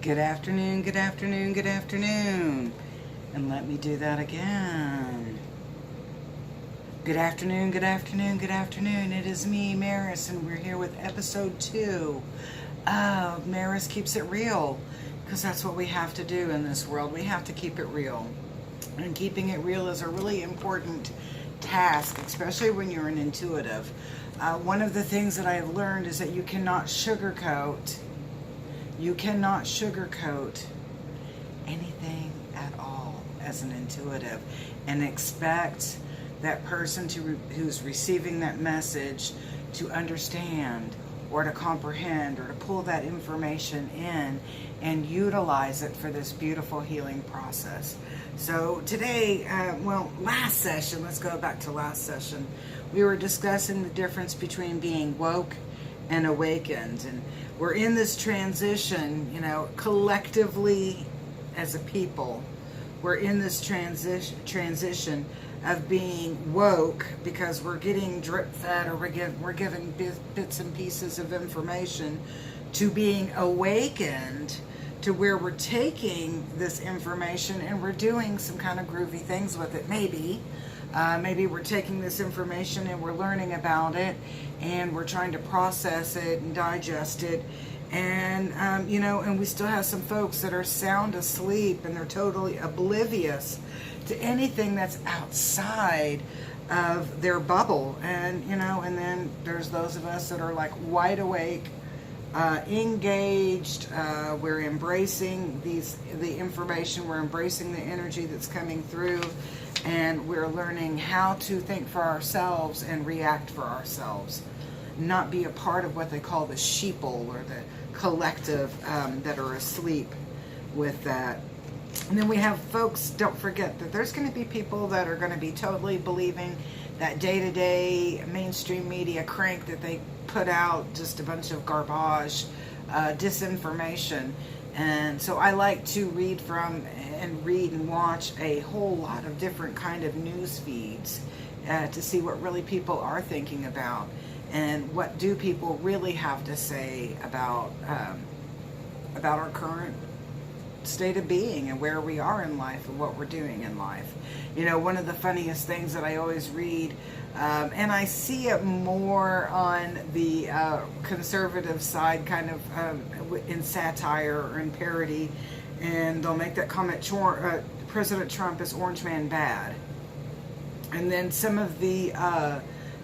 Good afternoon, good afternoon, good afternoon. And let me do that again. Good afternoon, good afternoon, good afternoon. It is me, Maris, and we're here with episode 2 of Maris Keeps It Real. Because that's what we have to do in this world. We have to keep it real. And keeping it real is a really important task, especially when you're an intuitive. One of the things that I've learned is that you cannot sugarcoat anything at all as an intuitive and expect that person who's receiving that message to understand or to comprehend or to pull that information in and utilize it for this beautiful healing process. So today, last session, let's go back to last session, we were discussing the difference between being woke and awakened, and we're in this transition, collectively as a people. We're in this transition of being woke because we're getting drip fed, or we're given bits and pieces of information, to being awakened, to where we're taking this information and we're doing some kind of groovy things with it. Maybe we're taking this information and we're learning about it and we're trying to process it and digest it. And, and we still have some folks that are sound asleep and they're totally oblivious to anything that's outside of their bubble. And, and then there's those of us that are like wide awake, engaged. We're embracing the information, we're embracing the energy that's coming through, and we're learning how to think for ourselves and react for ourselves, not be a part of what they call the sheeple or the collective that are asleep with that. And then we have folks, don't forget that there's going to be people that are going to be totally believing that day-to-day mainstream media crank that they put out, just a bunch of garbage, disinformation. And so I like to read and watch a whole lot of different kind of news feeds to see what really people are thinking about and what do people really have to say about our current state of being and where we are in life and what we're doing in life. One of the funniest things that I always read, and I see it more on the conservative side, kind of in satire or in parody, and they'll make that comment, President Trump is orange man bad. And then some of the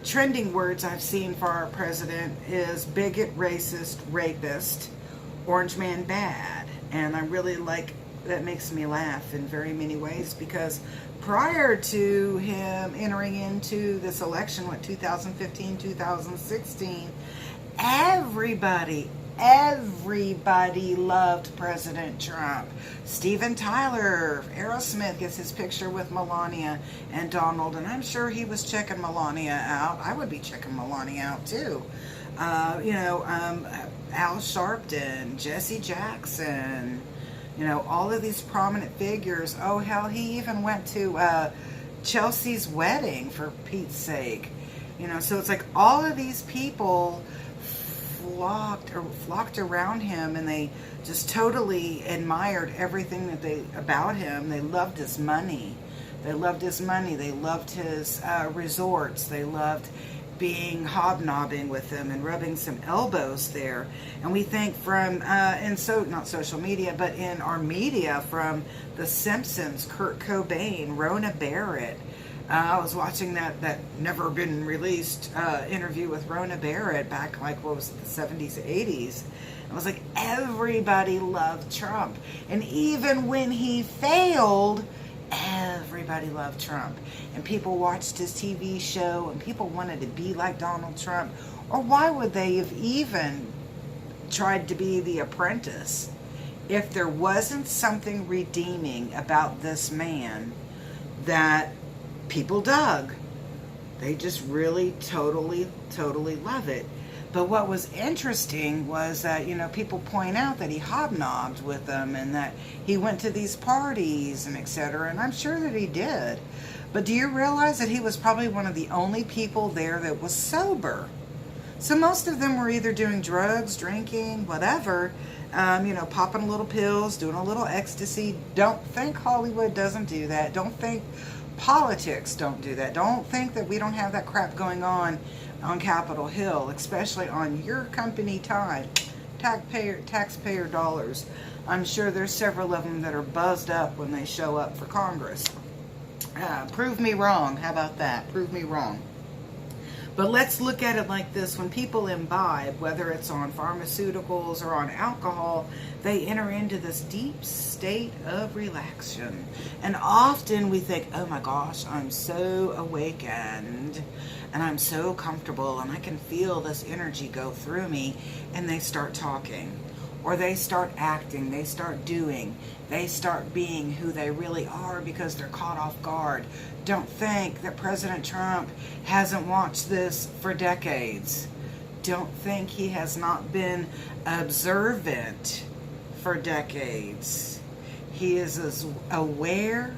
trending words I've seen for our president is bigot, racist, rapist, orange man bad. And I really that makes me laugh in very many ways, because prior to him entering into this election, 2015, 2016, everybody loved President Trump. Steven Tyler, Aerosmith, gets his picture with Melania and Donald, and I'm sure he was checking Melania out. I would be checking Melania out too. Al Sharpton, Jesse Jackson, all of these prominent figures. Oh, hell, he even went to Chelsea's wedding, for Pete's sake. So it's like all of these people flocked around him, and they just totally admired everything about him. They loved his money. They loved his resorts. They loved hobnobbing with them and rubbing some elbows there. And we think not social media, but in our media, from The Simpsons, Kurt Cobain, Rona Barrett. I was watching that never been released interview with Rona Barrett back, the 70s, 80s. I was like, everybody loved Trump. And even when he failed, everybody loved Trump. And people watched his TV show, and people wanted to be like Donald Trump. Or why would they have even tried to be The Apprentice if there wasn't something redeeming about this man that people dug? They just really totally love it. But what was interesting was that, people point out that he hobnobbed with them and that he went to these parties and etc. And I'm sure that he did. But do you realize that he was probably one of the only people there that was sober? So most of them were either doing drugs, drinking, whatever. popping little pills, doing a little ecstasy. Don't think Hollywood doesn't do that. Don't think politics don't do that. Don't think that we don't have that crap going on Capitol Hill, especially on your company time, taxpayer dollars. I'm sure there's several of them that are buzzed up when they show up for Congress. Prove me wrong. How about that? Prove me wrong. But let's look at it like this. When people imbibe, whether it's on pharmaceuticals or on alcohol, they enter into this deep state of relaxation. And often we think, oh my gosh, I'm so awakened and I'm so comfortable and I can feel this energy go through me. And they start talking, or they start acting, they start doing, they start being who they really are because they're caught off guard. Don't think that President Trump hasn't watched this for decades. Don't think he has not been observant for decades. He is as aware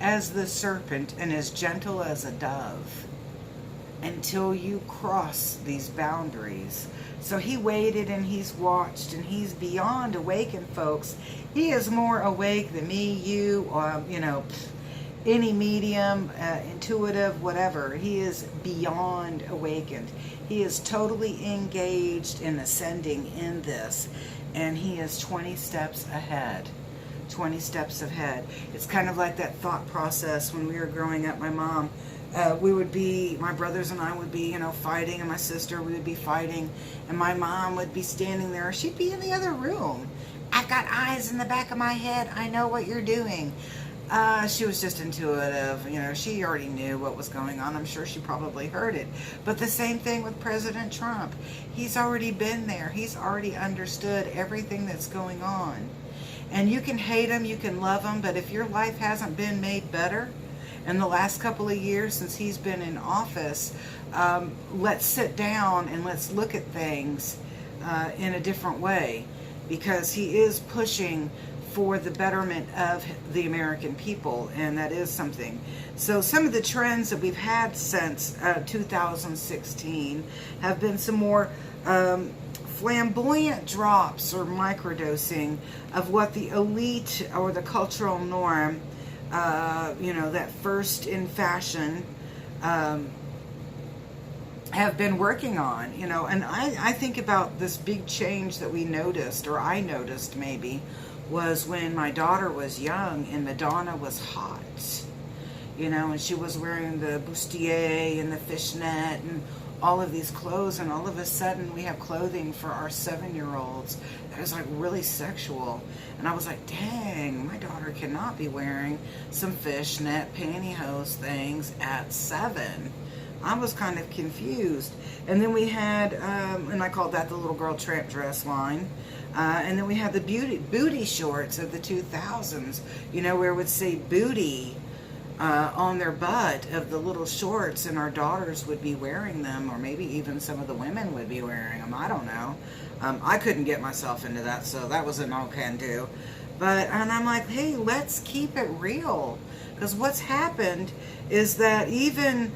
as the serpent and as gentle as a dove until you cross these boundaries. So he waited and he's watched and he's beyond awakened, folks. He is more awake than me, you, any medium, intuitive, whatever. He is beyond awakened. He is totally engaged in ascending in this. And he is 20 steps ahead. 20 steps ahead. It's kind of like that thought process when we were growing up. My mom, my brothers and I would be, fighting, and my sister, we would be fighting, and my mom would be standing there. She'd be in the other room. I've got eyes in the back of my head. I know what you're doing. She was just intuitive. She already knew what was going on. I'm sure she probably heard it. But the same thing with President Trump. He's already been there. He's already understood everything that's going on. And you can hate him, you can love him, but if your life hasn't been made better in the last couple of years since he's been in office, let's sit down and let's look at things in a different way, because he is pushing for the betterment of the American people, and that is something. So some of the trends that we've had since 2016 have been some more flamboyant drops or microdosing of what the elite or the cultural norm, that first in fashion, have been working on, and I think about this big change that we noticed, or I noticed maybe, was when my daughter was young and Madonna was hot, and she was wearing the bustier and the fishnet and all of these clothes, and all of a sudden we have clothing for our 7-year-olds that is like really sexual. And I was like, dang, my daughter cannot be wearing some fishnet pantyhose things at 7. I was kind of confused. And then we had, and I called that the little girl tramp dress line. And then we had the booty shorts of the 2000s, where it would say booty on their butt of the little shorts, and our daughters would be wearing them, or maybe even some of the women would be wearing them. I don't know. I couldn't get myself into that, so that was a no can do. And I'm like, hey, let's keep it real, because what's happened is that even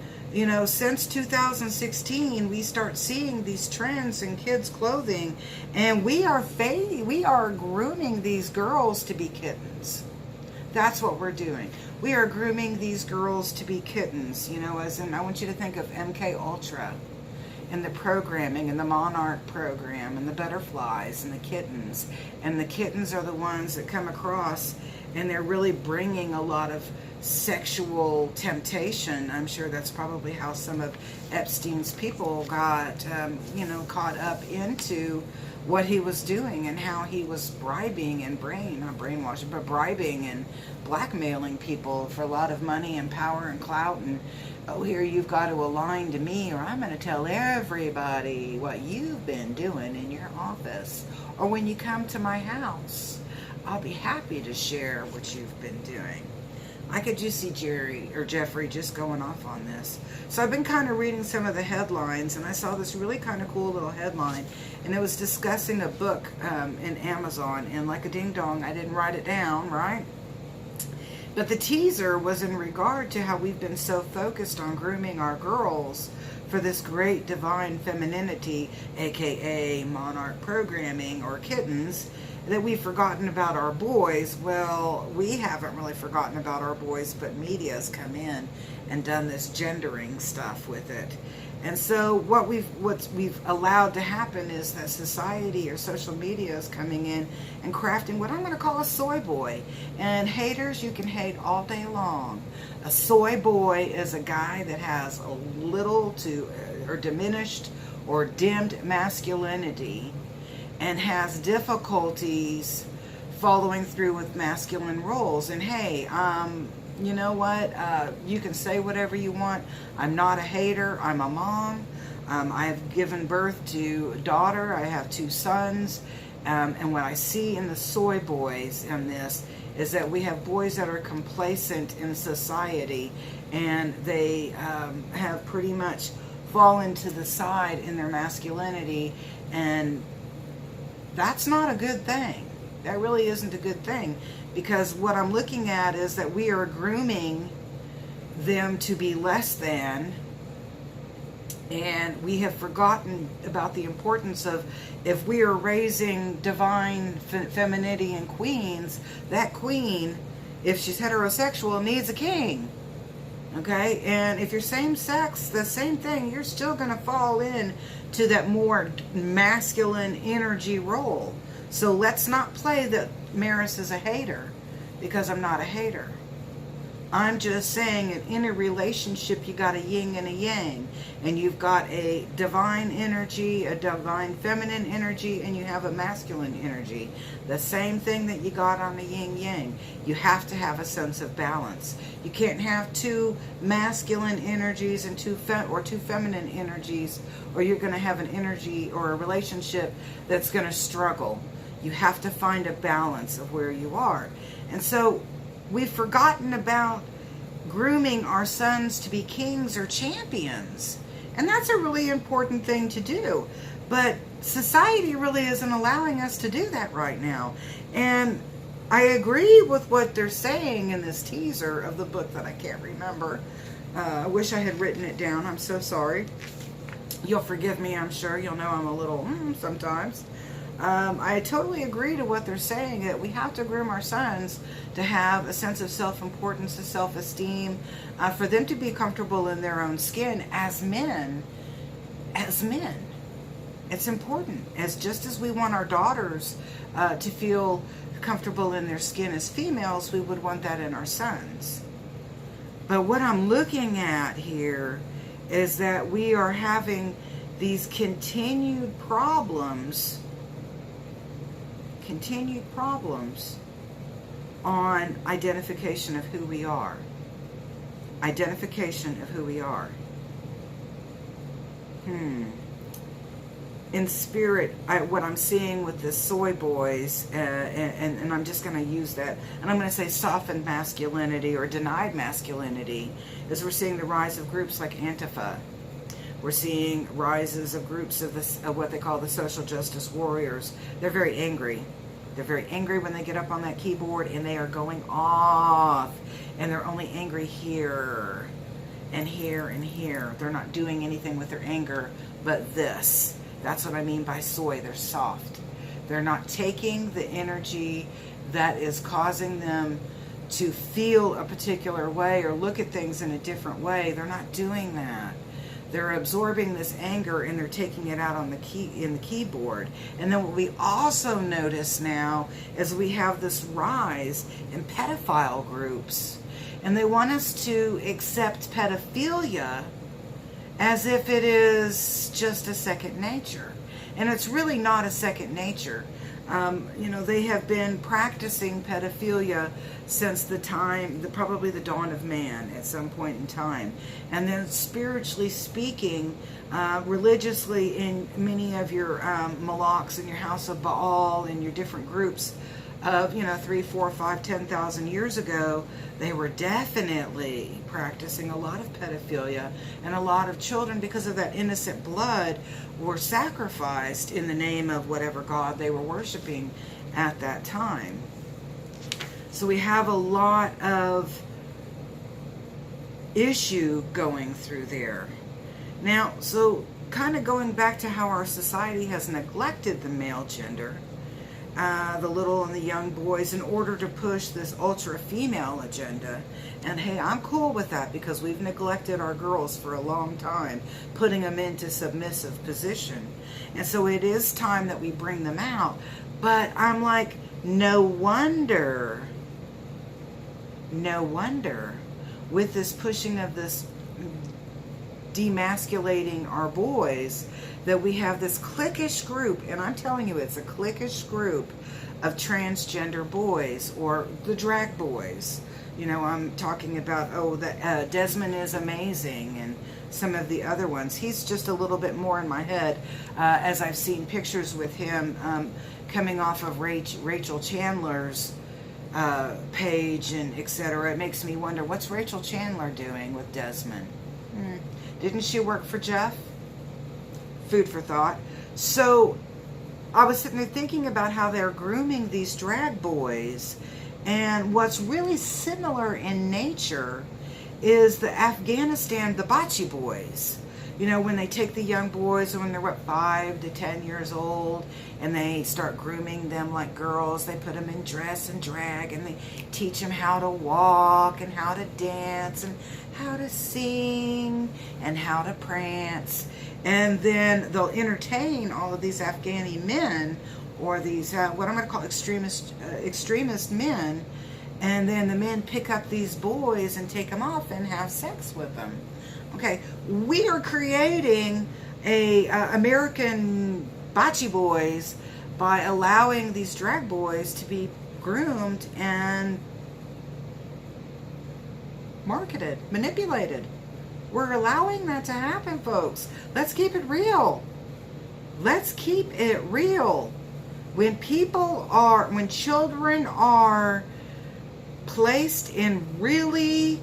since 2016, we start seeing these trends in kids' clothing, and we are grooming these girls to be kittens. That's what we're doing. We are grooming these girls to be kittens, as in, I want you to think of MK Ultra and the programming and the Monarch program and the butterflies and the kittens. And the kittens are the ones that come across, and they're really bringing a lot of sexual temptation. I'm sure that's probably how some of Epstein's people got, caught up into what he was doing, and how he was bribing and not brainwashing, but bribing and blackmailing people for a lot of money and power and clout, and here you've got to align to me, or I'm going to tell everybody what you've been doing in your office, or when you come to my house, I'll be happy to share what you've been doing. I could just see Jeffrey just going off on this. So I've been kind of reading some of the headlines, and I saw this really kind of cool little headline, and it was discussing a book in Amazon, and like a ding dong, I didn't write it down, right? But the teaser was in regard to how we've been so focused on grooming our girls for this great divine femininity, aka Monarch programming or kittens, that we've forgotten about our boys. Well, we haven't really forgotten about our boys, but media has come in and done this gendering stuff with it. And so what we've allowed to happen is that society or social media is coming in and crafting what I'm going to call a soy boy. And haters, you can hate all day long. A soy boy is a guy that has a little to or diminished or dimmed masculinity and has difficulties following through with masculine roles. And hey, you know what? You can say whatever you want. I'm not a hater. I'm a mom. I have given birth to a daughter. I have 2 sons. And what I see in the soy boys in this is that we have boys that are complacent in society, and they have pretty much fallen to the side in their masculinity, and that's not a good thing. That really isn't a good thing, because what I'm looking at is that we are grooming them to be less than, and we have forgotten about the importance of, if we are raising divine femininity and queens, that queen, if she's heterosexual, needs a king. Okay? And if you're same sex, the same thing, you're still going to fall in to that more masculine energy role. So let's not play that Maris is a hater, because I'm not a hater. I'm just saying, in a relationship, you got a yin and a yang, and you've got a divine energy, a divine feminine energy, and you have a masculine energy. The same thing that you got on the yin yang. You have to have a sense of balance. You can't have 2 masculine energies and 2 feminine energies, or you're going to have an energy or a relationship that's going to struggle. You have to find a balance of where you are. And so we've forgotten about grooming our sons to be kings or champions. And that's a really important thing to do. But society really isn't allowing us to do that right now. And I agree with what they're saying in this teaser of the book that I can't remember. I wish I had written it down. I'm so sorry. You'll forgive me, I'm sure. You'll know I'm a little sometimes. I totally agree to what they're saying, that we have to groom our sons to have a sense of self-importance, a self-esteem, for them to be comfortable in their own skin as men. As men. It's important. Just as we want our daughters to feel comfortable in their skin as females, we would want that in our sons. But what I'm looking at here is that we are having these continued problems on identification of who we are. Identification of who we are. In spirit, what I'm seeing with the soy boys, and I'm just going to use that, and I'm going to say softened masculinity or denied masculinity, is we're seeing the rise of groups like Antifa. We're seeing rises of groups of what they call the social justice warriors. They're very angry. They're very angry when they get up on that keyboard, and they are going off. And they're only angry here and here and here. They're not doing anything with their anger but this. That's what I mean by soy. They're soft. They're not taking the energy that is causing them to feel a particular way or look at things in a different way. They're not doing that. They're absorbing this anger and they're taking it out on the keyboard. And then what we also notice now is we have this rise in pedophile groups. And they want us to accept pedophilia as if it is just a second nature. And it's really not a second nature. They have been practicing pedophilia since probably the dawn of man at some point in time. And then spiritually speaking, religiously in many of your Molochs and your House of Baal and your different groups of 3, 4, 5, 10,000 years ago, they were definitely practicing a lot of pedophilia, and a lot of children, because of that innocent blood, were sacrificed in the name of whatever god they were worshiping at that time. So we have a lot of issue going through there. Now, so kind of going back to how our society has neglected the male gender, the little and the young boys in order to push this ultra female agenda. And hey, I'm cool with that, because we've neglected our girls for a long time, putting them into submissive position. And so it is time that we bring them out. But I'm like, no wonder with this pushing of this demasculating our boys, that we have this cliquish group, and I'm telling you, it's a cliquish group of transgender boys, or the drag boys. You know, I'm talking about, Desmond is amazing, and some of the other ones. He's just a little bit more in my head, as I've seen pictures with him coming off of Rachel Chandler's page and etc. It makes me wonder, what's Rachel Chandler doing with Desmond? Didn't she work for Jeff? Food for thought. So I was sitting there thinking about how they're grooming these drag boys, and what's really similar in nature is the Afghanistan, the bocce boys. You know, when they take the young boys when they're 5 to 10 years old, and they start grooming them like girls. They put them in dress and drag, and they teach them how to walk and how to dance and how to sing and how to prance. And then they'll entertain all of these Afghani men, or these what I'm going to call extremist men. And then the men pick up these boys and take them off and have sex with them. Okay, we are creating a American bocce boys by allowing these drag boys to be groomed and marketed, manipulated. We're allowing that to happen, folks. Let's keep it real. Let's keep it real. When children are placed in really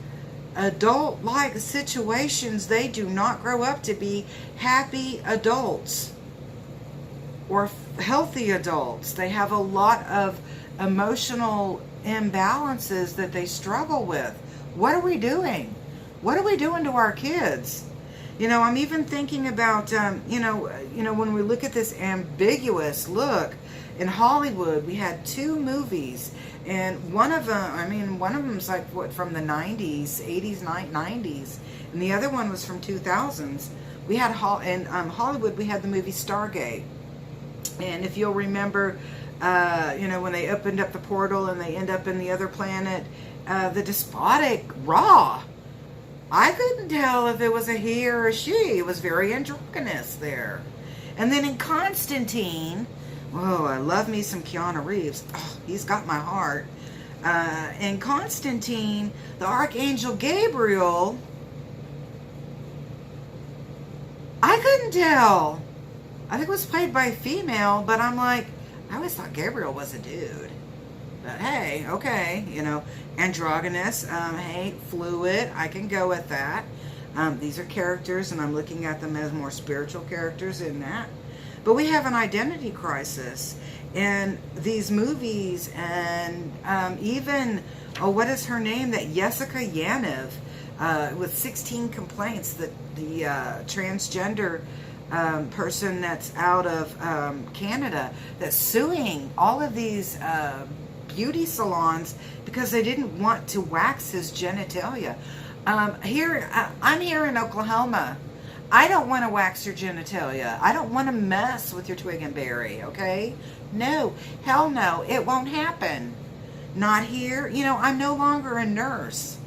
adult-like situations, they do not grow up to be happy adults or healthy adults. They have a lot of emotional imbalances that they struggle with. What are we doing? What are we doing to our kids? You know, I'm even thinking about, when we look at this ambiguous look in Hollywood, we had 2 movies, and one of them's like from the 90s, 80s, 90s, and the other one was from 2000s. We had in Hollywood, we had the movie Stargate, and if you'll remember, when they opened up the portal and they end up in the other planet, the despotic Ra. I couldn't tell if it was a he or a she. It was very androgynous there. And then in Constantine, I love me some Keanu Reeves. Oh, he's got my heart. In Constantine, the Archangel Gabriel, I couldn't tell. I think it was played by a female, but I'm like, I always thought Gabriel was a dude. But hey, okay, androgynous, hey, fluid, I can go with that. These are characters, and I'm looking at them as more spiritual characters in that. But we have an identity crisis in these movies, and even, what is her name? That Jessica Yaniv, with 16 complaints, that the transgender person that's out of Canada, that's suing all of these beauty salons because they didn't want to wax his genitalia. I'm here in Oklahoma. I don't want to wax your genitalia. I don't want to mess with your twig and berry, okay? No, hell no, it won't happen. Not here. I'm no longer a nurse.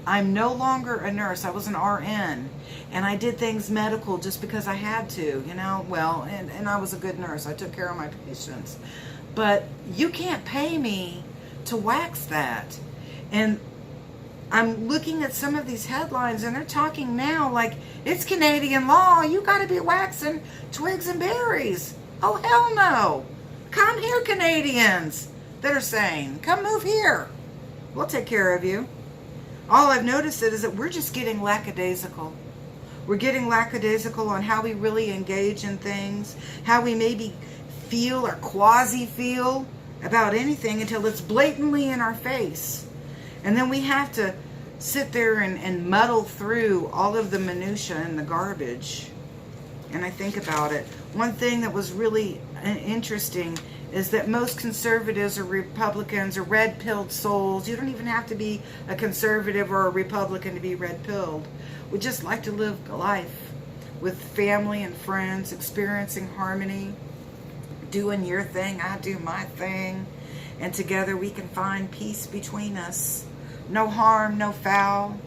I was an RN, and I did things medical just because I had to, and I was a good nurse. I took care of my patients. But you can't pay me to wax that. And I'm looking at some of these headlines, and they're talking now like it's Canadian law. You got to be waxing twigs and berries. Oh, hell no. Come here, Canadians that are saying, come move here. We'll take care of you. All I've noticed is that we're just getting lackadaisical. We're getting lackadaisical on how we really engage in things, how we maybe feel or quasi-feel about anything until it's blatantly in our face. And then we have to sit there and muddle through all of the minutia and the garbage. And I think about it. One thing that was really interesting is that most conservatives or Republicans are red-pilled souls. You don't even have to be a conservative or a Republican to be red-pilled. We just like to live life with family and friends, experiencing harmony, doing your thing, I do my thing, and together we can find peace between us. No harm, no foul.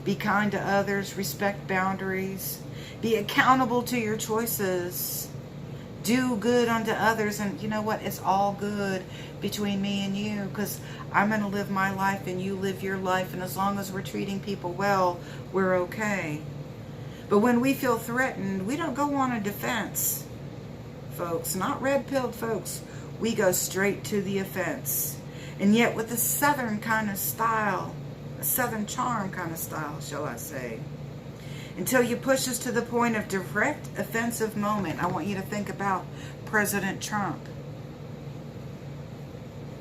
Be kind to others, respect boundaries, be accountable to your choices. Do good unto others, and you know what? It's all good between me and you, because I'm going to live my life and you live your life, and as long as we're treating people well, we're okay. But when we feel threatened, we don't go on a defense, folks. Not red-pilled folks. We go straight to the offense. And yet with a Southern kind of style, a Southern charm kind of style, shall I say. Until you push us to the point of direct offensive moment. I want you to think about President Trump.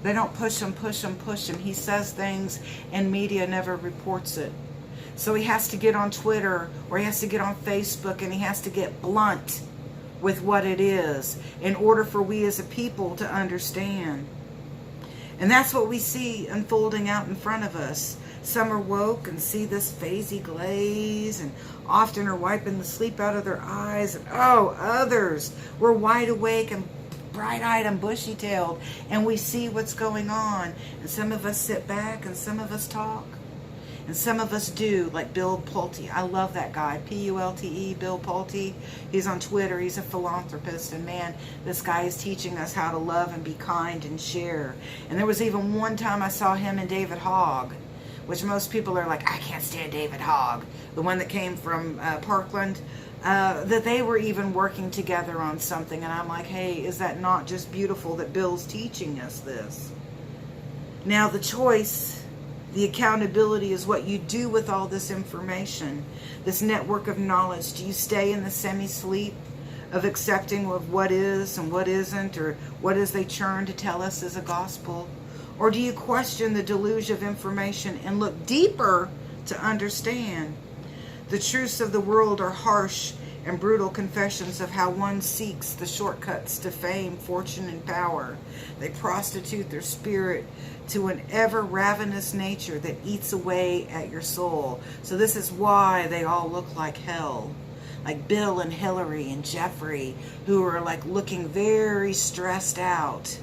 They don't push him, push him, push him. He says things and media never reports it. So he has to get on Twitter or he has to get on Facebook and he has to get blunt with what it is in order for we as a people to understand. And that's what we see unfolding out in front of us. Some are woke and see this phasey glaze and often are wiping the sleep out of their eyes. And others were wide awake and bright-eyed and bushy-tailed, and we see what's going on. And some of us sit back and some of us talk. And some of us do, like Bill Pulte. I love that guy, P-U-L-T-E, Bill Pulte. He's on Twitter. He's a philanthropist. And man, this guy is teaching us how to love and be kind and share. And there was even one time I saw him and David Hogg, which most people are like, I can't stand David Hogg, the one that came from Parkland, that they were even working together on something. And I'm like, hey, is that not just beautiful that Bill's teaching us this? Now the choice, the accountability is what you do with all this information, this network of knowledge. Do you stay in the semi-sleep of accepting of what is and what isn't, or what is they churn to tell us is a gospel? Or do you question the deluge of information and look deeper to understand? The truths of the world are harsh and brutal confessions of how one seeks the shortcuts to fame, fortune, and power. They prostitute their spirit to an ever-ravenous nature that eats away at your soul. So this is why they all look like hell. Like Bill and Hillary and Jeffrey, who are like looking very stressed out.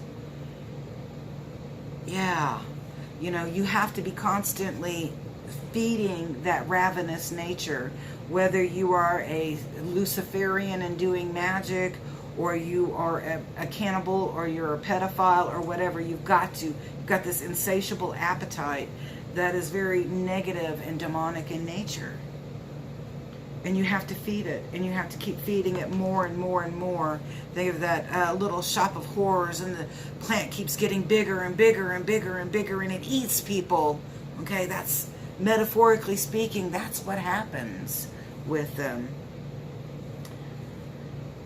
Yeah, you know, you have to be constantly feeding that ravenous nature, whether you are a Luciferian and doing magic, or you are a cannibal, or you're a pedophile, or whatever. You've got this insatiable appetite that is very negative and demonic in nature. And you have to feed it, and you have to keep feeding it more and more and more. Think of that little shop of horrors, and the plant keeps getting bigger and bigger and bigger and bigger, and it eats people. Okay, that's, metaphorically speaking, that's what happens with them.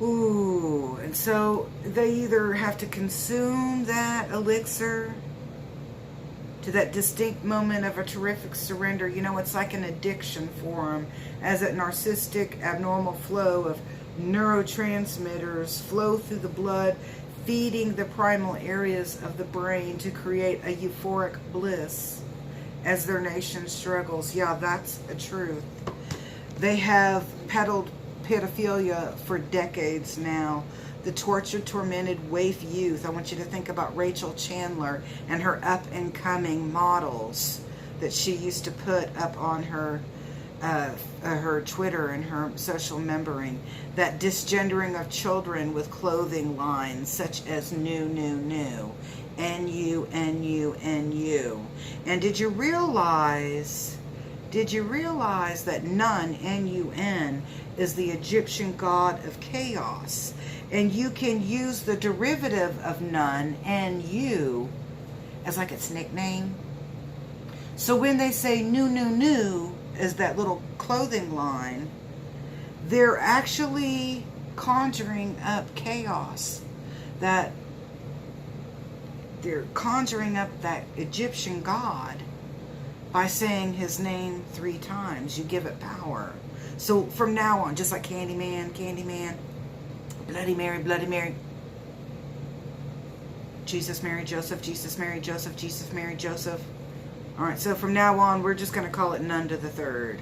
Ooh, and so they either have to consume that elixir to that distinct moment of a terrific surrender. You know, it's like an addiction for them, as that narcissistic abnormal flow of neurotransmitters flow through the blood, feeding the primal areas of the brain to create a euphoric bliss as their nation struggles. Yeah, that's a truth. They have peddled pedophilia for decades now. The tortured, tormented waif youth. I want you to think about Rachel Chandler and her up-and-coming models that she used to put up on her Twitter and her social membering. That disgendering of children with clothing lines such as new, NU. And did you realize that Nun, N-U-N, is the Egyptian god of chaos? And you can use the derivative of Nun, N-U, as like its nickname. So when they say new as that little clothing line, they're actually conjuring up chaos. That they're conjuring up that Egyptian god by saying his name 3 times. You give it power. So from now on, just like Candyman, Bloody Mary, Jesus, Mary, Joseph, Jesus, Mary, Joseph, Jesus, Mary, Joseph. All right, so from now on, we're just going to call it none to the third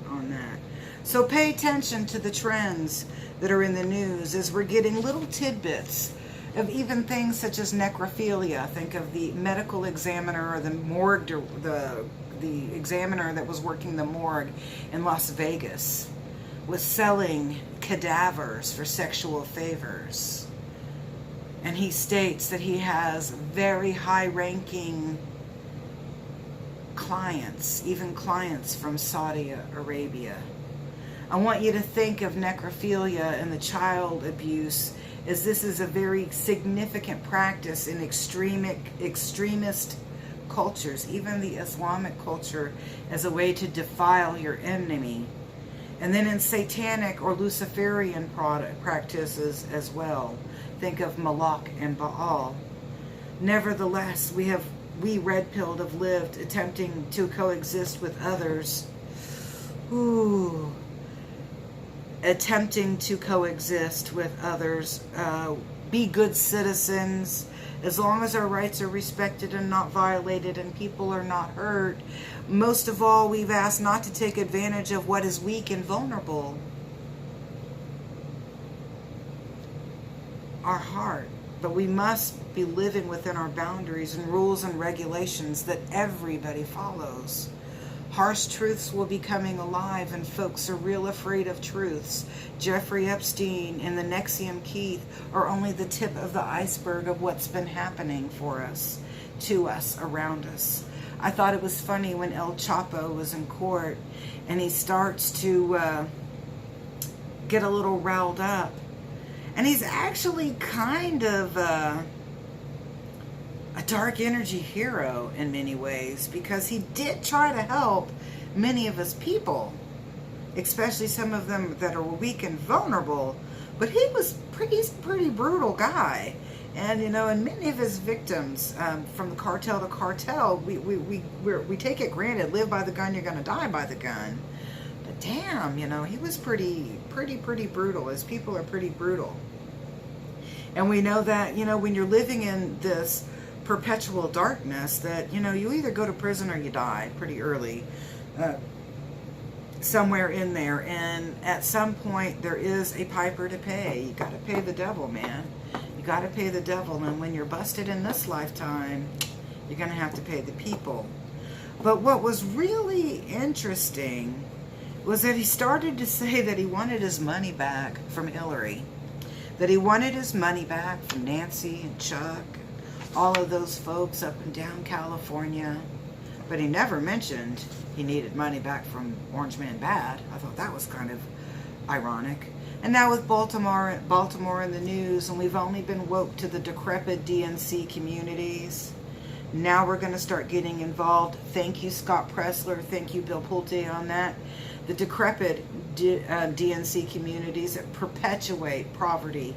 on that. So pay attention to the trends that are in the news as we're getting little tidbits of even things such as necrophilia. Think of the medical examiner or the morgue, the examiner that was working the morgue in Las Vegas was selling cadavers for sexual favors. And he states that he has very high-ranking clients, even clients from Saudi Arabia. I want you to think of necrophilia and the child abuse as this is a very significant practice in extremist cultures, even the Islamic culture, as a way to defile your enemy. And then in satanic or Luciferian practices as well. Think of Malak and Baal. Nevertheless, we red-pilled have lived attempting to coexist with others. Attempting to coexist with others. Be good citizens. As long as our rights are respected and not violated and people are not hurt. Most of all, we've asked not to take advantage of what is weak and vulnerable. Our heart. But we must be living within our boundaries and rules and regulations that everybody follows. Harsh truths will be coming alive, and folks are real afraid of truths. Jeffrey Epstein and the Nexium Keith are only the tip of the iceberg of what's been happening for us, to us, around us. I thought it was funny when El Chapo was in court and he starts to get a little riled up. And he's actually kind of a dark energy hero in many ways, because he did try to help many of his people, especially some of them that are weak and vulnerable. But he's a pretty brutal guy. And, you know, and many of his victims, from the cartel to cartel, we take it granted, live by the gun, you're going to die by the gun. But damn, you know, he was pretty brutal. His people are pretty brutal. And we know that, you know, when you're living in this perpetual darkness, that, you know, you either go to prison or you die pretty early, somewhere in there. And at some point, there is a piper to pay. You got to pay the devil, man. You got to pay the devil. And when you're busted in this lifetime, you're going to have to pay the people. But what was really interesting was that he started to say that he wanted his money back from Hillary. That he wanted his money back from Nancy and Chuck, all of those folks up and down California. But he never mentioned he needed money back from Orange Man Bad. I thought that was kind of ironic. And now with Baltimore in the news, and we've only been woke to the decrepit DNC communities. Now we're going to start getting involved. Thank you, Scott Pressler. Thank you, Bill Pulte, on that. The decrepit DNC communities that perpetuate poverty,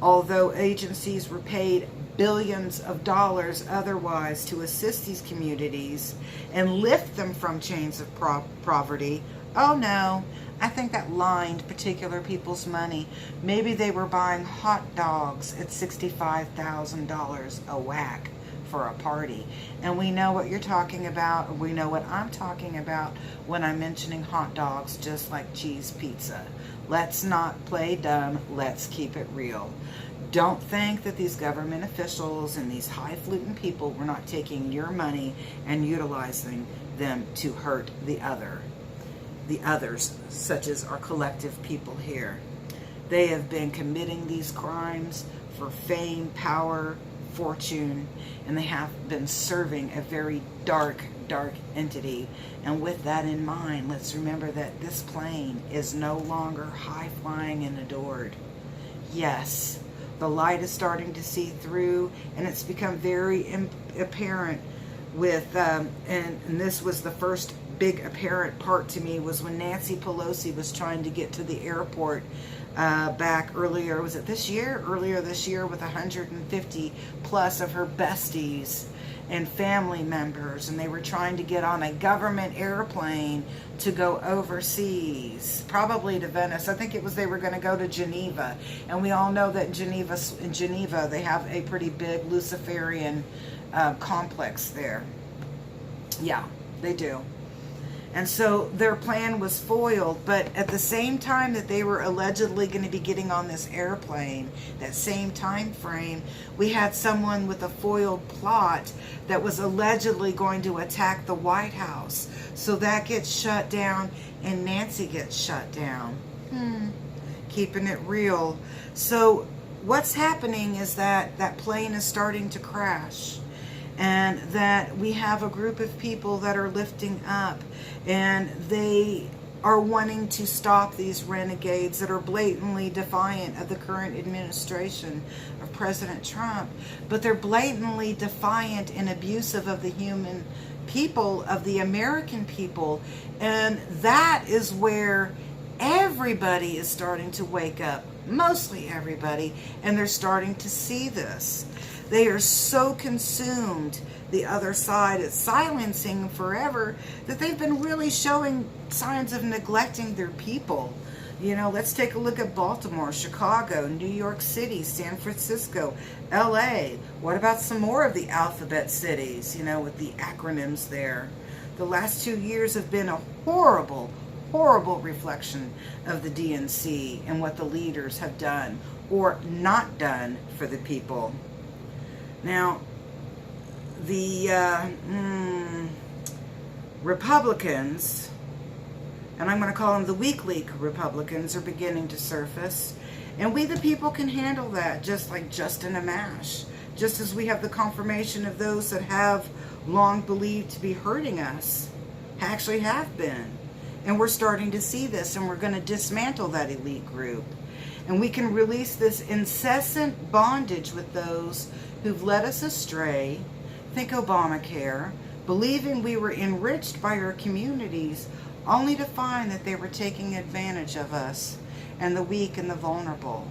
although agencies were paid billions of dollars otherwise to assist these communities and lift them from chains of poverty. Oh no, I think that lined particular people's money. Maybe they were buying hot dogs at $65,000 a whack for a party. And we know what you're talking about. We know what I'm talking about when I'm mentioning hot dogs, just like cheese pizza. Let's not play dumb. Let's keep it real. Don't think that these government officials and these highfalutin people were not taking your money and utilizing them to hurt the others, such as our collective people here. They have been committing these crimes for fame, power, fortune, and they have been serving a very dark entity. And with that in mind, let's remember that this plane is no longer high-flying and adored. Yes, the light is starting to see through, and it's become very apparent with, and this was the first big apparent part to me, was when Nancy Pelosi was trying to get to the airport back earlier, was it this year? Earlier this year, with 150 plus of her besties. and family members, and they were trying to get on a government airplane to go overseas, probably to Venice. I think it was they were going to go to Geneva, and we all know that in Geneva they have a pretty big Luciferian complex there. Yeah, they do. And so their plan was foiled, but at the same time that they were allegedly going to be getting on this airplane, that same time frame, we had someone with a foiled plot that was allegedly going to attack the White House. So that gets shut down, and Nancy gets shut down. Keeping it real. So what's happening is that that plane is starting to crash, and that we have a group of people that are lifting up, and they are wanting to stop these renegades that are blatantly defiant of the current administration of President Trump, but they're blatantly defiant and abusive of the human people, of the American people. And that is where everybody is starting to wake up, mostly everybody, and they're starting to see this. They are so consumed, the other side is silencing forever, that they've been really showing signs of neglecting their people. You know, let's take a look at Baltimore, Chicago, New York City, San Francisco, LA. What about some more of the alphabet cities, you know, with the acronyms there? The last 2 years have been a horrible, horrible reflection of the DNC and what the leaders have done or not done for the people. Now, the Republicans, and I'm going to call them the weak league Republicans, are beginning to surface. And we the people can handle that, just like Justin Amash. Just as we have the confirmation of those that have long believed to be hurting us, actually have been. And we're starting to see this, and we're going to dismantle that elite group. And we can release this incessant bondage with those who've led us astray. Think Obamacare, believing we were enriched by our communities, only to find that they were taking advantage of us and the weak and the vulnerable.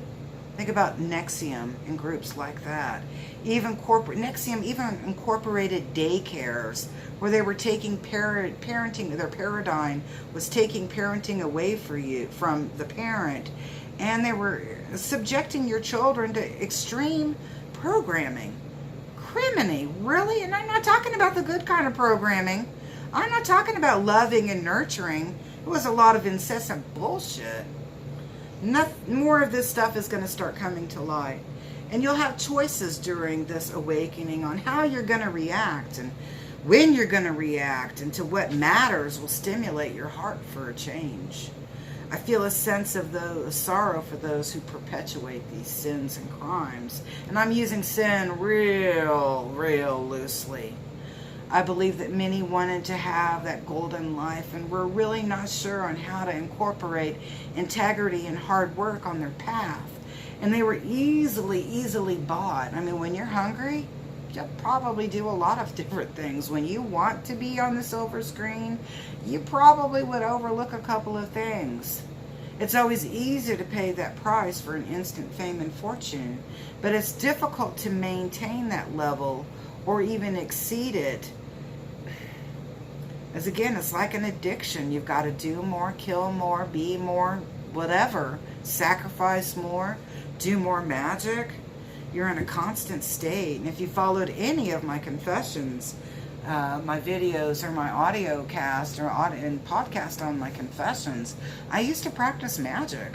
Think about NXIVM and groups like that. NXIVM even incorporated daycares where they were taking parenting, their paradigm was taking parenting away from the parent, and they were subjecting your children to extreme programming. Criminy, really? And I'm not talking about the good kind of programming. I'm not talking about loving and nurturing. It was a lot of incessant bullshit. More of this stuff is going to start coming to light. And you'll have choices during this awakening on how you're going to react and when you're going to react, and to what matters will stimulate your heart for a change. I feel a sense of sorrow for those who perpetuate these sins and crimes. And I'm using sin real loosely. I believe that many wanted to have that golden life and were really not sure on how to incorporate integrity and hard work on their path. And they were easily bought. I mean, when you're hungry, you'll probably do a lot of different things. When you want to be on the silver screen, you probably would overlook a couple of things. It's always easier to pay that price for an instant fame and fortune, but it's difficult to maintain that level or even exceed it. As again, it's like an addiction. You've got to do more, kill more, be more, whatever, sacrifice more, do more magic. You're in a constant state. And if you followed any of my confessions, my videos or my audio cast and podcast on my confessions, I used to practice magic.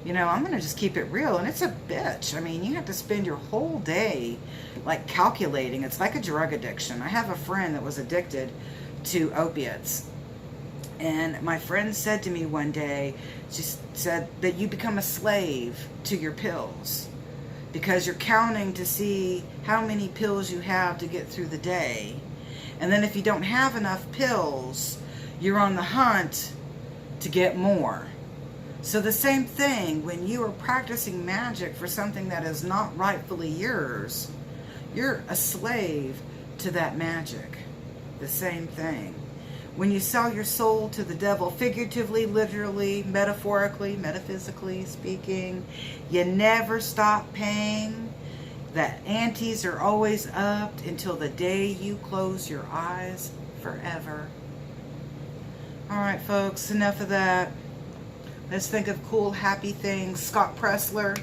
You know, I'm going to just keep it real, and it's a bitch. I mean, you have to spend your whole day like calculating. It's like a drug addiction. I have a friend that was addicted to opiates, and my friend said to me one day, she said that you become a slave to your pills because you're counting to see how many pills you have to get through the day. And then if you don't have enough pills, you're on the hunt to get more. So the same thing, when you are practicing magic for something that is not rightfully yours, you're a slave to that magic. The same thing. When you sell your soul to the devil, figuratively, literally, metaphorically, metaphysically speaking, you never stop paying. that antes are always up until the day you close your eyes forever. All right, folks, enough of that. Let's think of cool, happy things. Scott Pressler,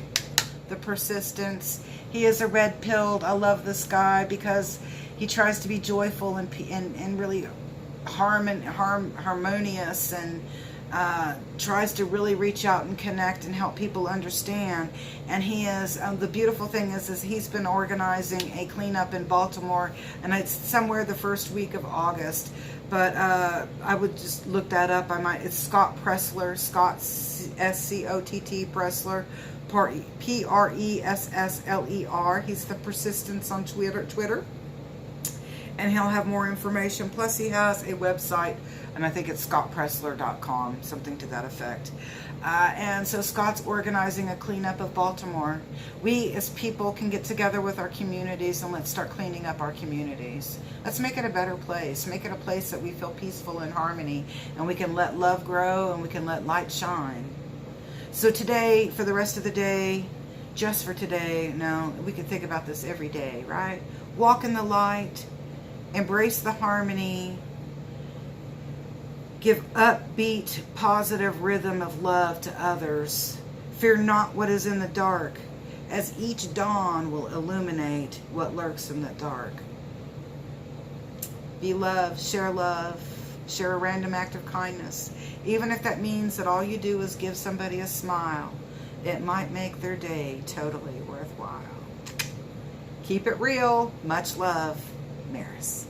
the persistence. He is a red-pilled. I love this guy because he tries to be joyful and really harmonious, and tries to really reach out and connect and help people understand. And he is, the beautiful thing is he's been organizing a cleanup in Baltimore, and it's somewhere the first week of August. But I would just look that up. It's Scott Pressler, Scott SCOTT Pressler, PRESSLER. He's the persistence on Twitter. And he'll have more information. Plus he has a website, and I think it's scottpressler.com, something to that effect. And so Scott's organizing a cleanup of Baltimore. We as people can get together with our communities, and let's start cleaning up our communities. Let's make it a better place. Make it a place that we feel peaceful and harmony, and we can let love grow, and we can let light shine. So today, for the rest of the day, just for today, no, we can think about this every day, right? Walk in the light. Embrace the harmony. Give upbeat, positive rhythm of love to others. Fear not what is in the dark, as each dawn will illuminate what lurks in the dark. Be loved, share a random act of kindness. Even if that means that all you do is give somebody a smile, it might make their day totally worthwhile. Keep it real. Much love. Maris.